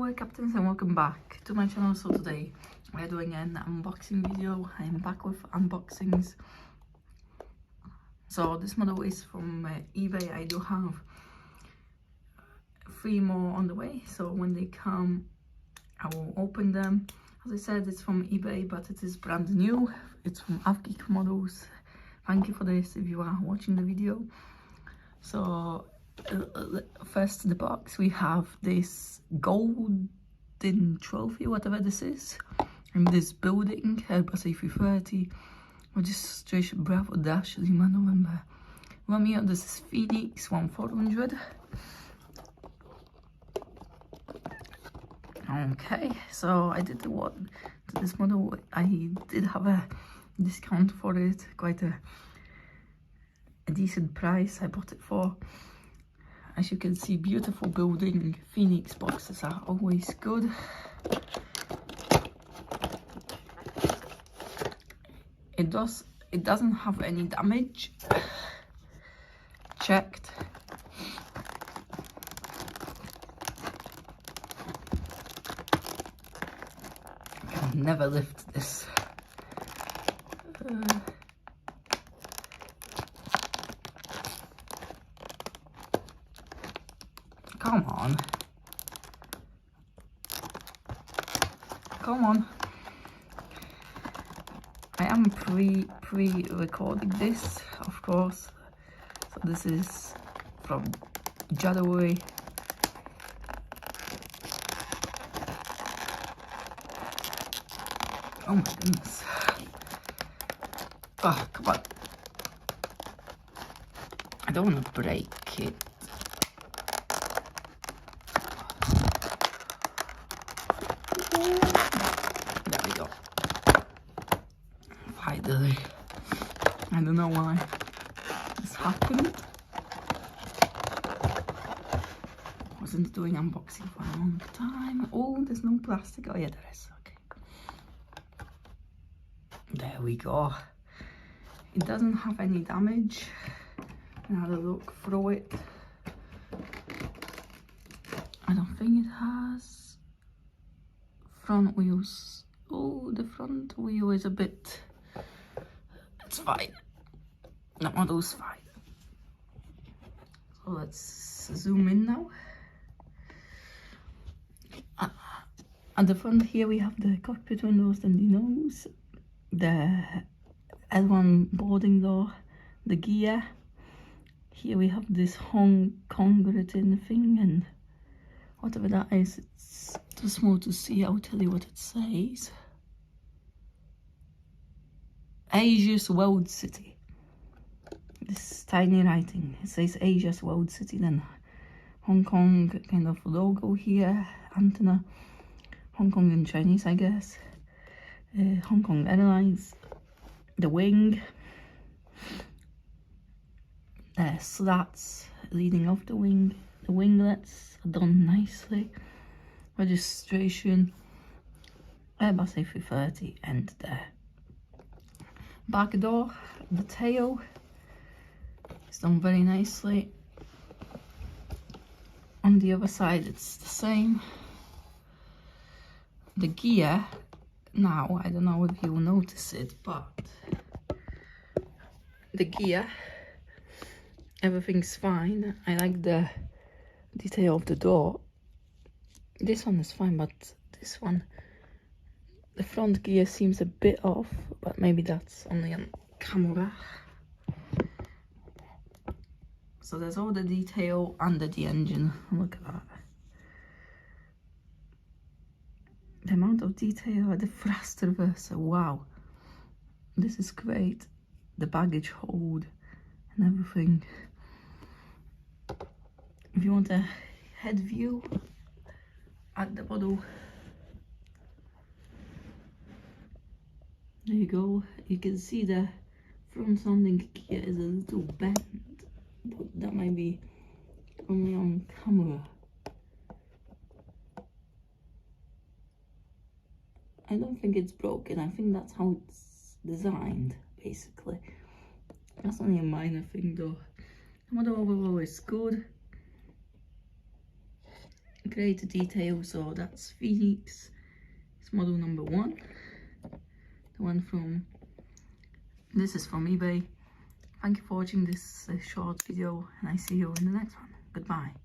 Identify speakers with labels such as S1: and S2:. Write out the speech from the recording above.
S1: Hello captains and welcome back to my channel. So today we're doing an unboxing video. I'm back with unboxings. So this model is from eBay. I do have 3 more on the way, so when they come I will open them. As I said, it's from eBay, but it is brand new. It's from Geek Models. Thank you for this if you are watching the video. So first in the box we have this golden trophy, whatever this is, in this building, Airbus A330, registration Bravo Dash Lima November Romeo. This is Phoenix 1400. Okay, so I did the one to this model. I did have a discount for it, quite a decent price I bought it for. As you can see, beautiful building. Phoenix boxes are always good. It doesn't have any damage. Checked. I can never lift this. Come on. Come on. I am pre-recording this, of course. So this is from January. Oh my goodness. Oh, come on. I don't want to break it. There we go. Finally. I don't know why this happened. Wasn't doing unboxing for a long time. Oh, there's no plastic. Oh yeah, there is. Okay. There we go. It doesn't have any damage. Another look through it. I don't think it has front wheels. Oh, the front wheel is a bit, it's fine. The model's fine. So let's zoom in now. At the front here we have the cockpit windows and the nose, the L1 boarding door, the gear. Here we have this HongKong written thing, and whatever that is, it's too small to see. I'll tell you what it says. Asia's World City. This tiny writing. It says Asia's World City, then Hong Kong kind of logo here, antenna. Hong Kong in Chinese, I guess. HongKong Airlines. The wing. The slats leading off the wing. The winglets are done nicely. Registration, Airbus A330, and the back door, the tail is done very nicely. On the other side it's the same. The gear, now I don't know if you will notice it, but the gear, everything's fine. I like the detail of the door. This one is fine, but this one, the front gear seems a bit off, but maybe that's only on camera. So there's all the detail under the engine. Look at that. The amount of detail at the thrust reverser, wow. This is great. The baggage hold and everything. If you want a head view at the model, there you go. You can see the front landing gear is a little bent, but that might be only on camera. I don't think it's broken. I think that's how it's designed, basically. That's only a minor thing though. The model overall is good. greater detail. So that's Phoenix. It's model number 1. The one from, this is from eBay. Thank you for watching this short video, and I see you in the next one. Goodbye.